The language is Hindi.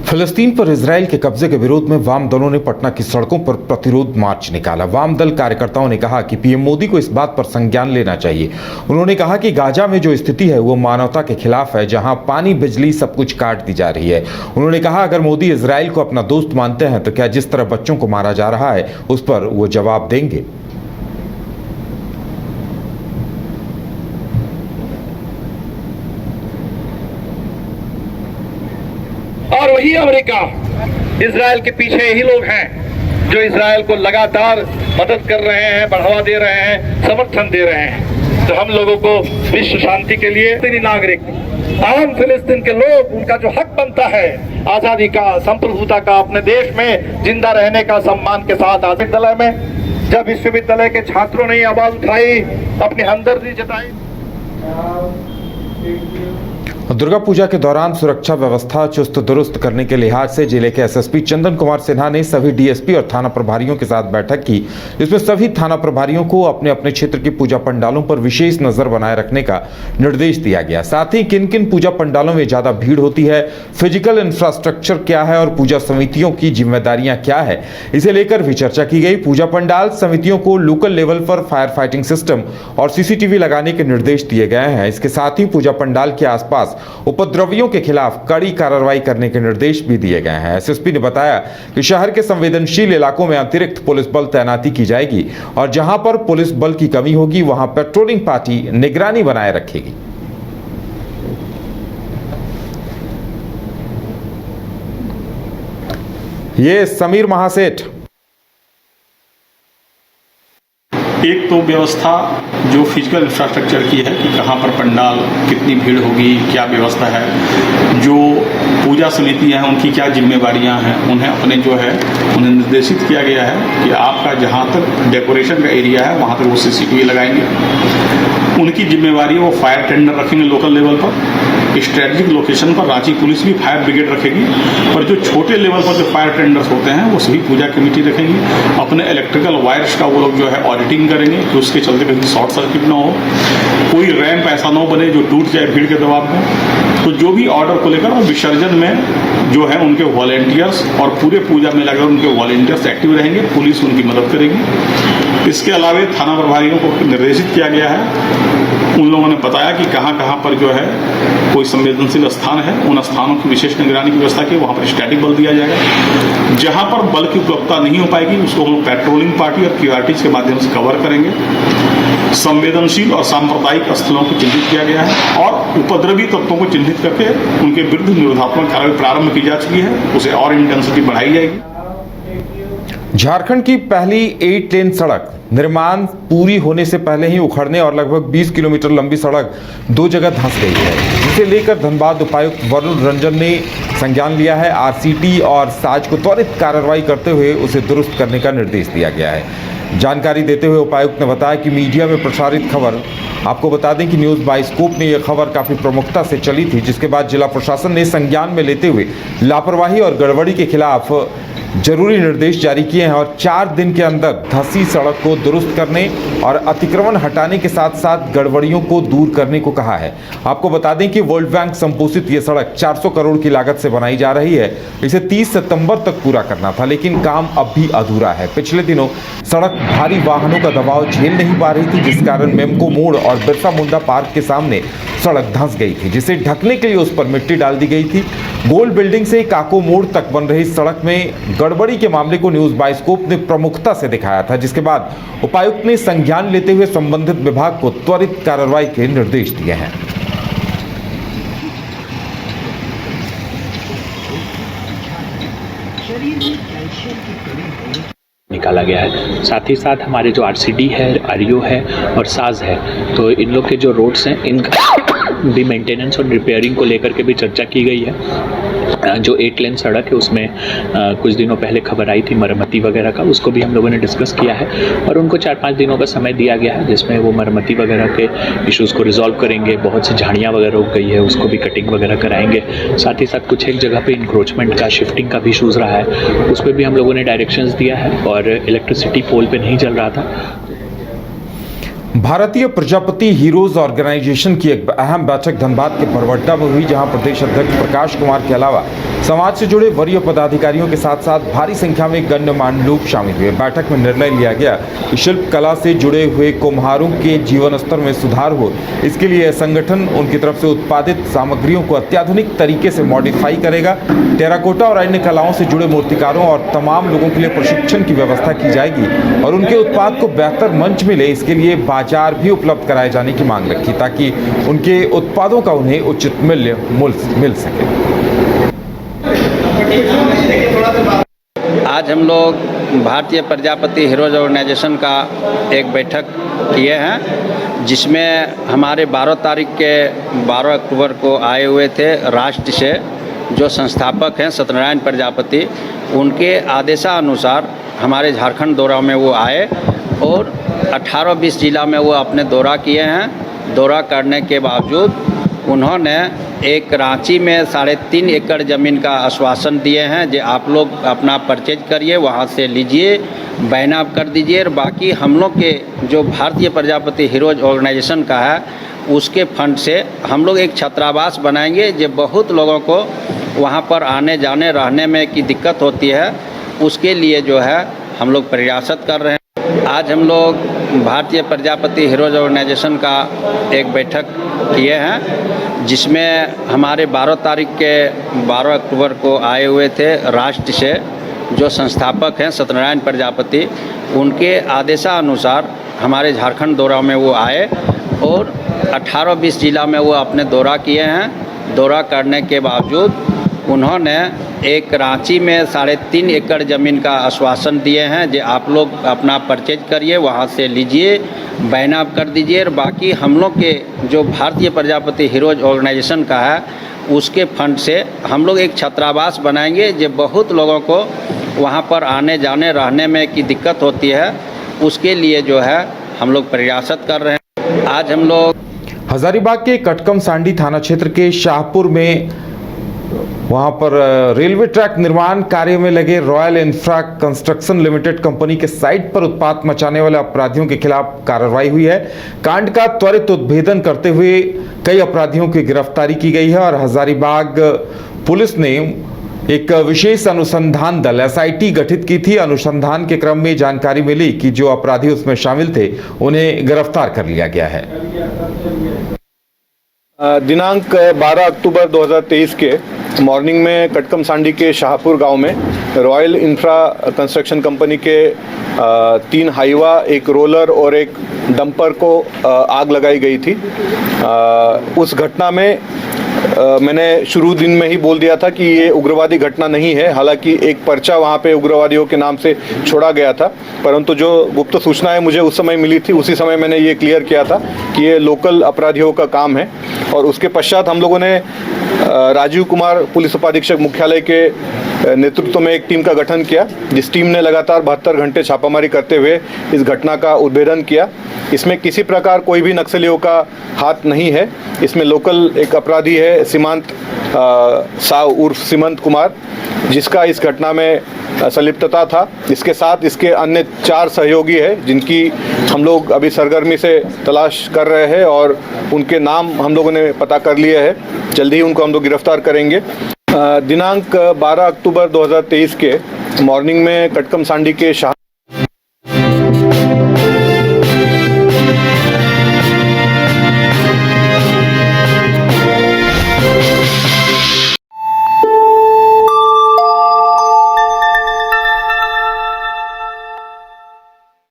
फिलिस्तीन पर इजरायल के कब्जे के विरोध में वाम दलों ने पटना की सड़कों पर प्रतिरोध मार्च निकाला। वाम दल कार्यकर्ताओं ने कहा कि पीएम मोदी को इस बात पर संज्ञान लेना चाहिए। उन्होंने कहा कि गाजा में जो स्थिति है वो मानवता के खिलाफ है, जहां पानी बिजली सब कुछ काट दी जा रही है। उन्होंने कहा अगर मोदी इजरायल को अपना दोस्त मानते हैं तो क्या जिस तरह बच्चों को मारा जा रहा है उस पर वो जवाब देंगे। और वही अमेरिका, इजरायल के पीछे यही लोग हैं जो इजरायल को लगातार मदद कर रहे हैं, बढ़ावा दे रहे हैं, समर्थन दे रहे हैं। तो हम लोगों को विश्व शांति के लिए फिलिस्तीनी नागरिक, आम फिलिस्तीन के लोग, उनका जो हक बनता है आजादी का, संप्रभुता का, अपने देश में जिंदा रहने का, सम्मान के साथ। विश्वविद्यालय में जब विश्वविद्यालय के छात्रों ने आवाज उठाई, अपनी हमदर्दी जताई। दुर्गा पूजा के दौरान सुरक्षा व्यवस्था चुस्त दुरुस्त करने के लिहाज से जिले के एसएसपी चंदन कुमार सिन्हा ने सभी डीएसपी और थाना प्रभारियों के साथ बैठक की, जिसमें सभी थाना प्रभारियों को अपने अपने क्षेत्र की पूजा पंडालों पर विशेष नजर बनाए रखने का निर्देश दिया गया। साथ ही किन किन पूजा पंडालों में ज्यादा भीड़ होती है, फिजिकल इंफ्रास्ट्रक्चर क्या है और पूजा समितियों की जिम्मेदारियां क्या है, इसे लेकर भी चर्चा की गई। पूजा पंडाल समितियों को लोकल लेवल पर फायर फाइटिंग सिस्टम और सीसीटीवी लगाने के निर्देश दिए गए हैं। इसके साथ ही पूजा पंडाल के आसपास उपद्रवियों के खिलाफ कड़ी कार्रवाई करने के निर्देश भी दिए गए हैं। एसएसपी ने बताया कि शहर के संवेदनशील इलाकों में अतिरिक्त पुलिस बल तैनाती की जाएगी और जहां पर पुलिस बल की कमी होगी वहां पेट्रोलिंग पार्टी निगरानी बनाए रखेगी। ये समीर महासेठ। एक तो व्यवस्था जो फिजिकल इंफ्रास्ट्रक्चर की है कि कहाँ पर पंडाल, कितनी भीड़ होगी, क्या व्यवस्था है, जो पूजा समितियाँ हैं उनकी क्या जिम्मेवारियाँ हैं, उन्हें अपने जो है उन्हें निर्देशित किया गया है कि आपका जहाँ तक डेकोरेशन का एरिया है वहाँ तक वो सीसीटीवी लगाएंगे। उनकी जिम्मेवारी वो फायर टेंडर रखेंगे लोकल लेवल पर। स्ट्रेटेजिक लोकेशन पर रांची पुलिस भी फायर ब्रिगेड रखेगी, पर जो छोटे लेवल पर जो फायर टेंडर्स होते हैं वो सभी पूजा कमेटी रखेंगी। अपने इलेक्ट्रिकल वायर्स का वो लोग जो है ऑडिटिंग करेंगे कि उसके चलते कहीं शॉर्ट सर्किट ना हो, कोई रैंप ऐसा ना बने जो टूट जाए भीड़ के दबाव में। तो जो भी ऑर्डर को लेकर वो विसर्जन में जो है उनके वॉलेंटियर्स और पूरे पूजा में लगकर उनके वॉलेंटियर्स एक्टिव रहेंगे, पुलिस उनकी मदद करेगी। इसके अलावा थाना प्रभारियों को निर्देशित किया गया है, उन लोगों ने बताया कि कहाँ कहाँ पर जो है कोई संवेदनशील स्थान है उन स्थानों की विशेष निगरानी की व्यवस्था की, वहाँ पर स्टैटिक बल दिया जाएगा। जहाँ पर बल की उपलब्धता नहीं हो पाएगी उसको हम पेट्रोलिंग पार्टी और क्यूआरटीज के माध्यम से कवर करेंगे। संवेदनशील और सांप्रदायिक स्थलों को चिन्हित किया गया है और उपद्रवी तत्वों को चिन्हित करके उनके विरुद्ध निरोधात्मक कार्रवाई प्रारंभ की जा चुकी है, उसे और इंटेंसिटी बढ़ाई जाएगी। झारखंड की पहली 8 लेन सड़क निर्माण पूरी होने से पहले ही उखड़ने और लगभग 20 किलोमीटर लंबी सड़क 2 जगह धंस गई है, जिसे लेकर धनबाद उपायुक्त वरुण रंजन ने संज्ञान लिया है। आरसीटी और साज को त्वरित कार्रवाई करते हुए उसे दुरुस्त करने का निर्देश दिया गया है। जानकारी देते हुए उपायुक्त ने बताया कि मीडिया में प्रसारित खबर, आपको बता दें कि न्यूज़ बाइस्कोप ने यह खबर काफ़ी प्रमुखता से चली थी, जिसके बाद जिला प्रशासन ने संज्ञान में लेते हुए लापरवाही और गड़बड़ी के खिलाफ जरूरी निर्देश जारी किए हैं और 4 दिन के अंदर धंसी सड़क को दुरुस्त करने और अतिक्रमण हटाने के साथ साथ गड़बड़ियों को दूर करने को कहा है। आपको बता दें कि वर्ल्ड बैंक संपोषित ये सड़क 400 करोड़ की लागत से बनाई जा रही है। इसे 30 सितंबर तक पूरा करना था, लेकिन काम अब भी अधूरा है। पिछले दिनों सड़क भारी वाहनों का दबाव झेल नहीं पा रही थी, जिस कारण मेमको मोड़ और बिरसा मुंडा पार्क के सामने सड़क धंस गई थी, जिसे ढकने के लिए उस पर मिट्टी डाल दी गई थी। गोल बिल्डिंग से काको मोड़ तक बन रही सड़क में गड़बड़ी के मामले को न्यूज़ बाइस्कोप ने प्रमुखता से दिखाया था, जिसके बाद उपायुक्त ने संज्ञान लेते हुए संबंधित विभाग को त्वरित कार्रवाई के निर्देश दिए हैं। निकाला गया है। साथ ही साथ हमारे जो आरसीडी है, आरईओ है और साज है, तो इन लोग के जो रोड्स हैं इनका भी मेंटेनेंस और रिपेयरिंग को लेकर के भी चर्चा की गई है। जो 8 लेन सड़क है उसमें कुछ दिनों पहले खबर आई थी मरम्मती वगैरह का, उसको भी हम लोगों ने डिस्कस किया है और उनको 4-5 दिनों का समय दिया गया है, जिसमें वो मरम्मती वगैरह के इश्यूज़ को रिजॉल्व करेंगे। बहुत सी झाड़ियाँ वगैरह उग गई है, उसको भी कटिंग वगैरह कराएंगे। साथ ही साथ कुछ एक जगह पे इंक्रोचमेंट का, शिफ्टिंग का भी इशूज़ रहा है, उस पर भी हम लोगों ने डायरेक्शंस दिया है और इलेक्ट्रिसिटी पोल पे नहीं चल रहा था। भारतीय प्रजापति हीरोज ऑर्गेनाइजेशन की एक अहम बैठक धनबाद के बरवड्डा में हुई, जहां प्रदेश अध्यक्ष प्रकाश कुमार के अलावा समाज से जुड़े वरीय पदाधिकारियों के साथ साथ भारी संख्या में गण्यमान्य लोग शामिल हुए। बैठक में निर्णय लिया गया कि शिल्प कला से जुड़े हुए कुम्हारों के जीवन स्तर में सुधार हो। इसके लिए संगठन उनकी तरफ से उत्पादित सामग्रियों को अत्याधुनिक तरीके से मॉडिफाई करेगा। टेराकोटा और अन्य कलाओं से जुड़े मूर्तिकारों और तमाम लोगों के लिए प्रशिक्षण की व्यवस्था की जाएगी और उनके उत्पाद को बेहतर मंच मिले, इसके लिए बाजार भी उपलब्ध कराए जाने की मांग रखी ताकि उनके उत्पादों का उन्हें उचित मूल्य मिल सके। आज हम लोग भारतीय प्रजापति हीरोज ऑर्गेनाइजेशन का एक बैठक किए हैं, जिसमें हमारे 12 तारीख के 12 अक्टूबर को आए हुए थे राष्ट्र से जो संस्थापक हैं सत्यनारायण प्रजापति। उनके आदेशानुसार हमारे झारखंड दौरा में वो आए और 18-20 जिला में वो अपने दौरा किए हैं। दौरा करने के बावजूद उन्होंने एक रांची में 3.5 एकड़ ज़मीन का आश्वासन दिए हैं, जो आप लोग अपना परचेज करिए, वहाँ से लीजिए, बैन कर दीजिए और बाकी हम लोग के जो भारतीय प्रजापति हीरोज ऑर्गेनाइजेशन का है उसके फंड से हम लोग एक छात्रावास बनाएंगे। जो बहुत लोगों को वहाँ पर आने जाने रहने में की दिक्कत होती है, उसके लिए जो है हम लोग प्रयासत कर रहे हैं। आज हम लोग भारतीय प्रजापति हीरोज ऑर्गेनाइजेशन का एक बैठक किए हैं, जिसमें हमारे 12 तारीख के 12 अक्टूबर को आए हुए थे राष्ट्र से जो संस्थापक हैं सत्यनारायण प्रजापति। उनके आदेशानुसार हमारे झारखंड दौरा में वो आए और 18-20 जिला में वो अपने दौरा किए हैं। दौरा करने के बावजूद उन्होंने एक रांची में 3.5 एकड़ ज़मीन का आश्वासन दिए हैं, जो आप लोग अपना परचेज करिए, वहाँ से लीजिए, बैन कर दीजिए और बाकी हम लोग के जो भारतीय प्रजापति हीरोज ऑर्गेनाइजेशन का है उसके फंड से हम लोग एक छात्रावास बनाएंगे। जो बहुत लोगों को वहाँ पर आने जाने रहने में की दिक्कत होती है, उसके लिए जो है हम लोग प्रयासत कर रहे हैं। आज हम लोग हजारीबाग के कटकम सांडी थाना क्षेत्र के शाहपुर में वहां पर रेलवे ट्रैक निर्माण कार्य में लगे royal infra construction limited company के साइट पर उत्पात मचाने वाले अपराधियों के खिलाफ कार्रवाई हुई है। कांड का त्वरित उद्भेदन करते हुए कई अपराधियों की गिरफ्तारी की गई है और हजारीबाग पुलिस ने एक विशेष अनुसंधान दल SIT गठित की थी। अनुसंधान के क्रम में जानकारी मिली कि जो अपराधी उसमें शामिल थे उन्हें गिरफ्तार कर लिया गया है। दिनांक 12 अक्टूबर 2023 के मॉर्निंग में कटकम सांडी के शाहपुर गांव में रॉयल इंफ्रा कंस्ट्रक्शन कंपनी के 3 हाईवा, एक रोलर और एक डंपर को आग लगाई गई थी। उस घटना में मैंने शुरू दिन में ही बोल दिया था कि ये उग्रवादी घटना नहीं है। हालांकि एक पर्चा वहाँ पे उग्रवादियों के नाम से छोड़ा गया था, परंतु जो गुप्त सूचनाएं मुझे उस समय मिली थी उसी समय मैंने ये क्लियर किया था कि ये लोकल अपराधियों का काम है। और उसके पश्चात हम लोगों ने राजीव कुमार पुलिस उपाधीक्षक मुख्यालय के नेतृत्व में एक टीम का गठन किया, जिस टीम ने लगातार 72 घंटे छापामारी करते हुए इस घटना का उद्भेदन किया। इसमें किसी प्रकार कोई भी नक्सलियों का हाथ नहीं है। इसमें लोकल एक अपराधी है सीमांत साव उर्फ सीमंत कुमार, जिसका इस घटना में संलिप्तता था। इसके साथ इसके अन्य 4 सहयोगी हैं, जिनकी हम लोग अभी सरगर्मी से तलाश कर रहे हैं और उनके नाम हम लोगों ने पता कर लिए हैं। जल्दी ही उनको हम लोग गिरफ्तार करेंगे। दिनांक 12 अक्टूबर 2023 के मॉर्निंग में कटकम सांडी के शाह